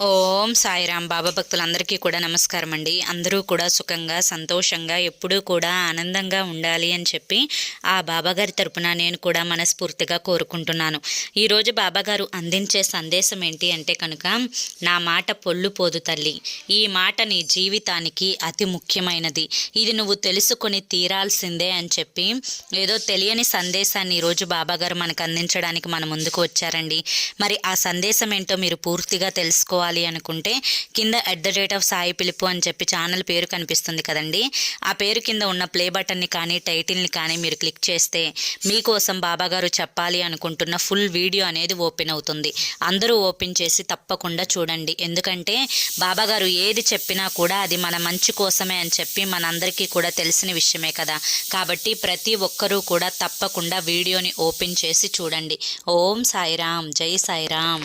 ఓం సాయిరాం. బాబా భక్తులందరికీ కూడా నమస్కారం అండి. అందరూ కూడా సుఖంగా సంతోషంగా ఎప్పుడూ కూడా ఆనందంగా ఉండాలి అని చెప్పి ఆ బాబాగారి తరపున నేను కూడా మనస్ఫూర్తిగా కోరుకుంటున్నాను. ఈరోజు బాబాగారు అందించే సందేశం ఏంటి అంటే కనుక, నా మాట పొల్లు పోదు తల్లి, ఈ మాట నీ జీవితానికి అతి ముఖ్యమైనది, ఇది నువ్వు తెలుసుకొని తీరాల్సిందే అని చెప్పి ఏదో తెలియని సందేశాన్ని ఈరోజు బాబాగారు మనకు అందించడానికి మన ముందుకు వచ్చారండి. మరి ఆ సందేశం ఏంటో మీరు పూర్తిగా తెలుసుకోవాలి అనుకుంటే కింద @సాయి పిలుపు అని చెప్పి ఛానల్ పేరు కనిపిస్తుంది కదండి. ఆ పేరు కింద ఉన్న ప్లే బటన్ని కానీ టైటిల్ని కానీ మీరు క్లిక్ చేస్తే మీకోసం బాబాగారు చెప్పాలి అనుకుంటున్న ఫుల్ వీడియో అనేది ఓపెన్ అవుతుంది. అందరూ ఓపెన్ చేసి తప్పకుండా చూడండి. ఎందుకంటే బాబాగారు ఏది చెప్పినా కూడా అది మన మంచి కోసమే అని చెప్పి మనందరికీ కూడా తెలిసిన విషయమే కదా. కాబట్టి ప్రతి ఒక్కరూ కూడా తప్పకుండా వీడియోని ఓపెన్ చేసి చూడండి. ఓం సాయిరాం. జై సాయిరాం.